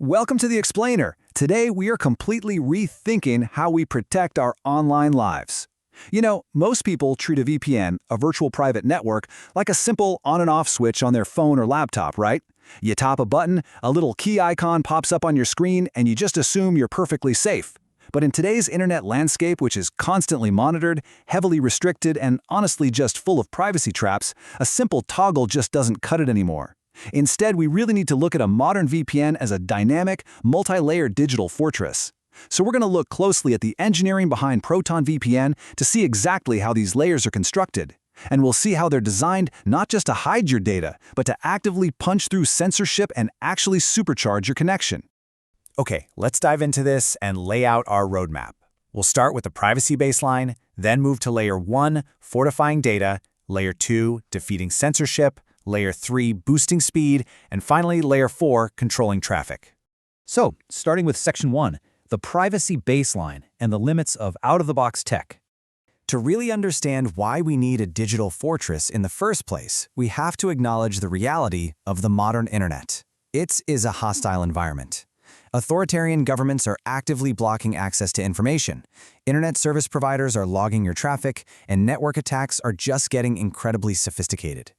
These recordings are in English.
Welcome to The Explainer. Today we are completely rethinking how we protect our online lives. Most people treat a VPN, a virtual private network, like a simple on and off switch on their phone or laptop, right? You tap a button, a little key icon pops up on your screen, and you just assume you're perfectly safe. But in today's internet landscape, which is constantly monitored, heavily restricted, and honestly just full of privacy traps, a simple toggle just doesn't cut it anymore. Instead, we really need to look at a modern VPN as a dynamic, multi-layered digital fortress. So we're going to look closely at the engineering behind Proton VPN to see exactly how these layers are constructed. And we'll see how they're designed not just to hide your data, but to actively punch through censorship and actually supercharge your connection. Okay, let's dive into this and lay out our roadmap. We'll start with the privacy baseline, then move to Layer 1, fortifying data, Layer 2, defeating censorship, Layer 3, boosting speed, and finally Layer 4, controlling traffic. So, starting with Section 1, the privacy baseline and the limits of out-of-the-box tech. To really understand why we need a digital fortress in the first place, we have to acknowledge the reality of the modern internet. It is a hostile environment. Authoritarian governments are actively blocking access to information. Internet service providers are logging your traffic, and network attacks are just getting incredibly sophisticated.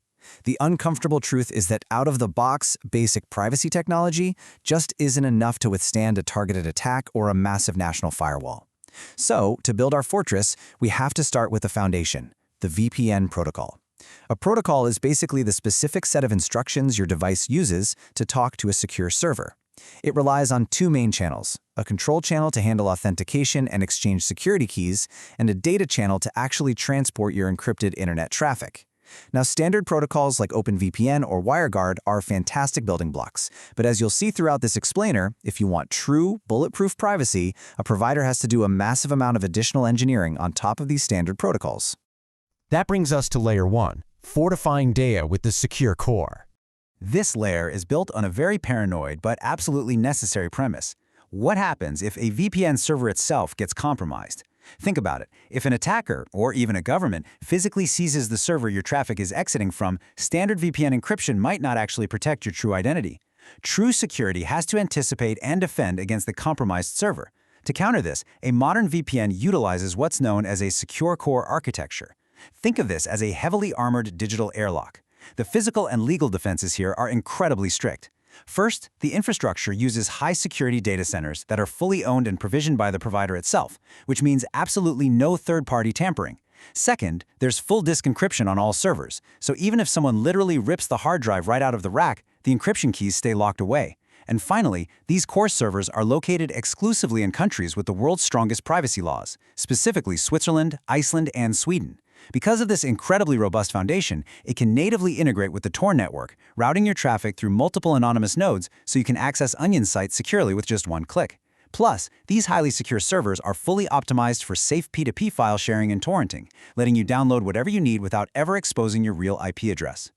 The uncomfortable truth is that out-of-the-box, basic privacy technology just isn't enough to withstand a targeted attack or a massive national firewall. So, to build our fortress, we have to start with the foundation, the VPN protocol. A protocol is basically the specific set of instructions your device uses to talk to a secure server. It relies on two main channels, a control channel to handle authentication and exchange security keys, and a data channel to actually transport your encrypted internet traffic. Now, standard protocols like OpenVPN or WireGuard are fantastic building blocks, but as you'll see throughout this explainer, if you want true, bulletproof privacy, a provider has to do a massive amount of additional engineering on top of these standard protocols. That brings us to Layer 1, fortifying data with the secure core. This layer is built on a very paranoid but absolutely necessary premise. What happens if a VPN server itself gets compromised? Think about it. If an attacker, or even a government, physically seizes the server your traffic is exiting from, standard VPN encryption might not actually protect your true identity. True security has to anticipate and defend against the compromised server. To counter this, a modern VPN utilizes what's known as a secure core architecture. Think of this as a heavily armored digital airlock. The physical and legal defenses here are incredibly strict. First, the infrastructure uses high-security data centers that are fully owned and provisioned by the provider itself, which means absolutely no third-party tampering. Second, there's full disk encryption on all servers, so even if someone literally rips the hard drive right out of the rack, the encryption keys stay locked away. And finally, these core servers are located exclusively in countries with the world's strongest privacy laws, specifically Switzerland, Iceland, and Sweden. Because of this incredibly robust foundation, it can natively integrate with the Tor network, routing your traffic through multiple anonymous nodes so you can access Onion sites securely with just one click. Plus, these highly secure servers are fully optimized for safe P2P file sharing and torrenting, letting you download whatever you need without ever exposing your real IP address.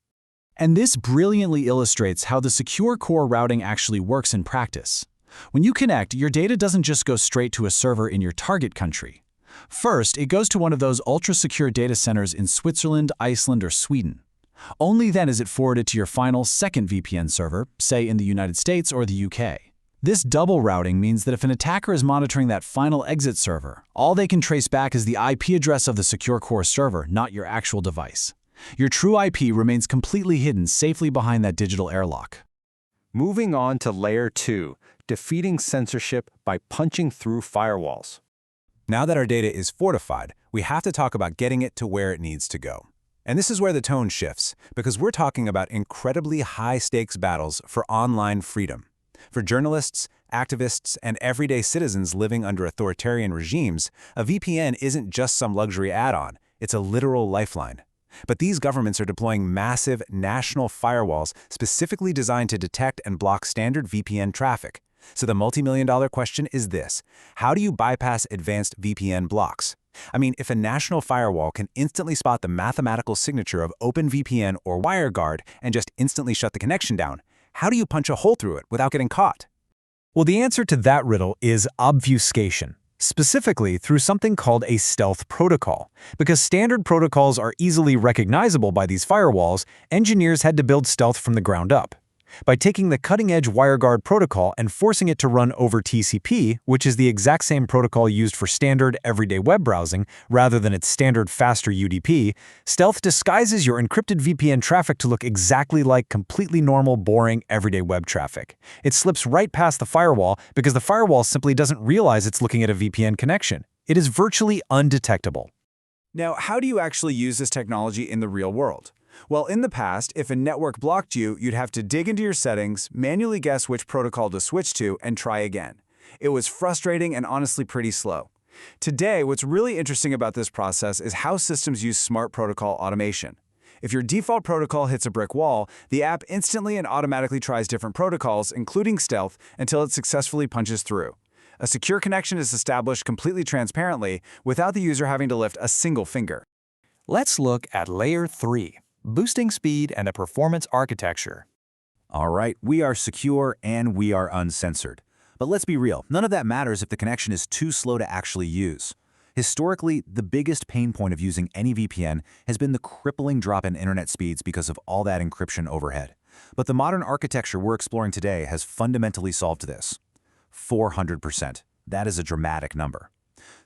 And this brilliantly illustrates how the secure core routing actually works in practice. When you connect, your data doesn't just go straight to a server in your target country. First, it goes to one of those ultra-secure data centers in Switzerland, Iceland, or Sweden. Only then is it forwarded to your final second VPN server, say in the United States or the UK. This double routing means that if an attacker is monitoring that final exit server, all they can trace back is the IP address of the secure core server, not your actual device. Your true IP remains completely hidden safely behind that digital airlock. Moving on to Layer 2, defeating censorship by punching through firewalls. Now that our data is fortified, we have to talk about getting it to where it needs to go. And this is where the tone shifts, because we're talking about incredibly high-stakes battles for online freedom. For journalists, activists, and everyday citizens living under authoritarian regimes, a VPN isn't just some luxury add-on, it's a literal lifeline. But these governments are deploying massive national firewalls specifically designed to detect and block standard VPN traffic. So the multi-million-dollar question is this: how do you bypass advanced VPN blocks? I mean, if a national firewall can instantly spot the mathematical signature of OpenVPN or WireGuard and just instantly shut the connection down, how do you punch a hole through it without getting caught? Well, the answer to that riddle is obfuscation, specifically through something called a stealth protocol. Because standard protocols are easily recognizable by these firewalls, engineers had to build stealth from the ground up. by taking the cutting-edge WireGuard protocol and forcing it to run over TCP, which is the exact same protocol used for standard everyday web browsing, rather than its standard faster UDP, Stealth disguises your encrypted VPN traffic to look exactly like completely normal, boring, everyday web traffic. It slips right past the firewall because the firewall simply doesn't realize it's looking at a VPN connection. It is virtually undetectable. Now, how do you actually use this technology in the real world? Well, in the past, if a network blocked you, you'd have to dig into your settings, manually guess which protocol to switch to, and try again. It was frustrating and honestly pretty slow. Today, what's really interesting about this process is how systems use smart protocol automation. If your default protocol hits a brick wall, the app instantly and automatically tries different protocols, including Stealth, until it successfully punches through. A secure connection is established completely transparently without the user having to lift a single finger. Let's look at Layer 3, boosting speed and a performance architecture. All right, we are secure and we are uncensored. But let's be real, none of that matters if the connection is too slow to actually use. Historically, the biggest pain point of using any VPN has been the crippling drop in internet speeds because of all that encryption overhead. But the modern architecture we're exploring today has fundamentally solved this. 400%. That is a dramatic number.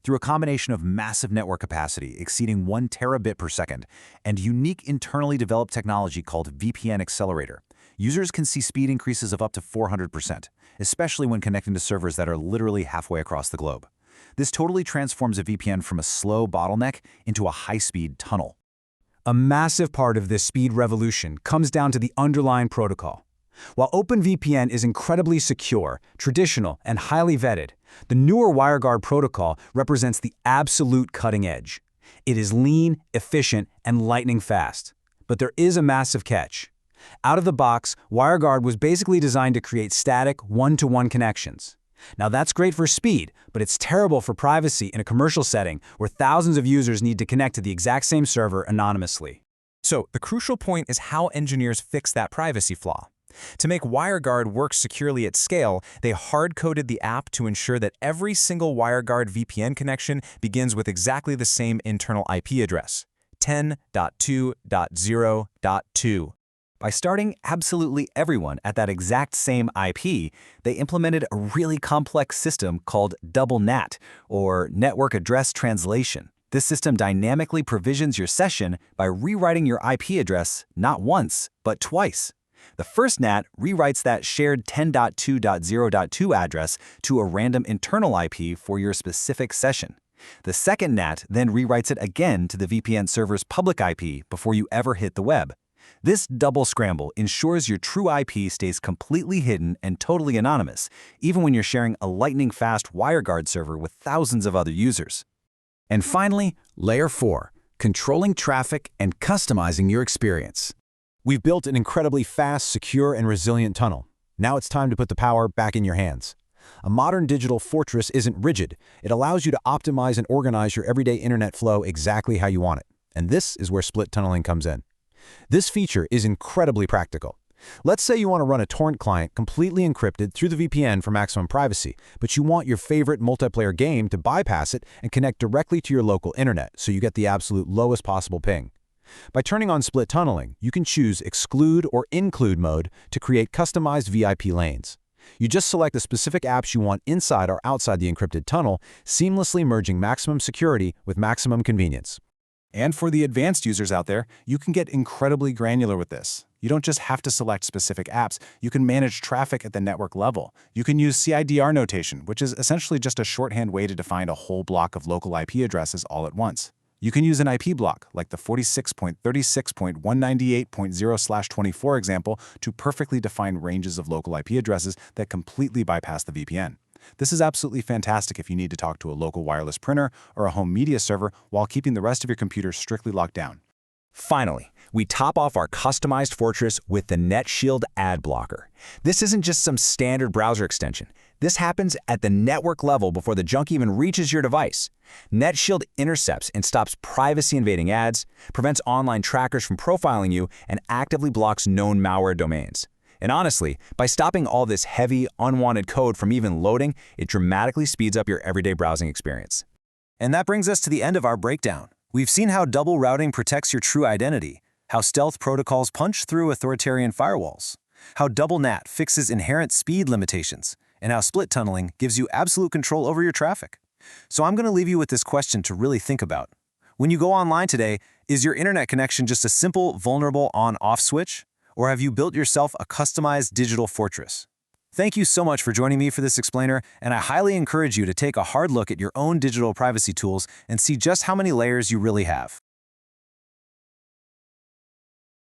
Through a combination of massive network capacity exceeding 1 terabit per second and unique internally developed technology called VPN Accelerator, users can see speed increases of up to 400%, especially when connecting to servers that are literally halfway across the globe. This totally transforms a VPN from a slow bottleneck into a high-speed tunnel. A massive part of this speed revolution comes down to the underlying protocol. While OpenVPN is incredibly secure, traditional, and highly vetted, the newer WireGuard protocol represents the absolute cutting edge. It is lean, efficient, and lightning fast. But there is a massive catch. Out of the box, WireGuard was basically designed to create static, one-to-one connections. Now that's great for speed, but it's terrible for privacy in a commercial setting where thousands of users need to connect to the exact same server anonymously. So the crucial point is how engineers fix that privacy flaw. To make WireGuard work securely at scale, they hard-coded the app to ensure that every single WireGuard VPN connection begins with exactly the same internal IP address, 10.2.0.2. By starting absolutely everyone at that exact same IP, they implemented a really complex system called double NAT, or Network Address Translation. This system dynamically provisions your session by rewriting your IP address not once, but twice. The first NAT rewrites that shared 10.2.0.2 address to a random internal IP for your specific session. The second NAT then rewrites it again to the VPN server's public IP before you ever hit the web. This double scramble ensures your true IP stays completely hidden and totally anonymous, even when you're sharing a lightning-fast WireGuard server with thousands of other users. And finally, Layer 4, controlling traffic and customizing your experience. We've built an incredibly fast, secure, and resilient tunnel. Now it's time to put the power back in your hands. A modern digital fortress isn't rigid. It allows you to optimize and organize your everyday internet flow exactly how you want it. And this is where split tunneling comes in. This feature is incredibly practical. Let's say you want to run a torrent client completely encrypted through the VPN for maximum privacy, but you want your favorite multiplayer game to bypass it and connect directly to your local internet so you get the absolute lowest possible ping. By turning on split tunneling, you can choose exclude or include mode to create customized VIP lanes. You just select the specific apps you want inside or outside the encrypted tunnel, seamlessly merging maximum security with maximum convenience. And for the advanced users out there, you can get incredibly granular with this. You don't just have to select specific apps, you can manage traffic at the network level. You can use CIDR notation, which is essentially just a shorthand way to define a whole block of local IP addresses all at once. You can use an IP block, like the 46.36.198.0/24 example, to perfectly define ranges of local IP addresses that completely bypass the VPN. This is absolutely fantastic if you need to talk to a local wireless printer or a home media server while keeping the rest of your computer strictly locked down. Finally, we top off our customized fortress with the NetShield ad blocker. This isn't just some standard browser extension. This happens at the network level before the junk even reaches your device. NetShield intercepts and stops privacy-invading ads, prevents online trackers from profiling you, and actively blocks known malware domains. And honestly, by stopping all this heavy, unwanted code from even loading, it dramatically speeds up your everyday browsing experience. And that brings us to the end of our breakdown. We've seen how double routing protects your true identity, how stealth protocols punch through authoritarian firewalls, how double NAT fixes inherent speed limitations, and how split tunneling gives you absolute control over your traffic. So I'm going to leave you with this question to really think about. When you go online today, is your internet connection just a simple, vulnerable on-off switch? Or have you built yourself a customized digital fortress? Thank you so much for joining me for this explainer, and I highly encourage you to take a hard look at your own digital privacy tools and see just how many layers you really have.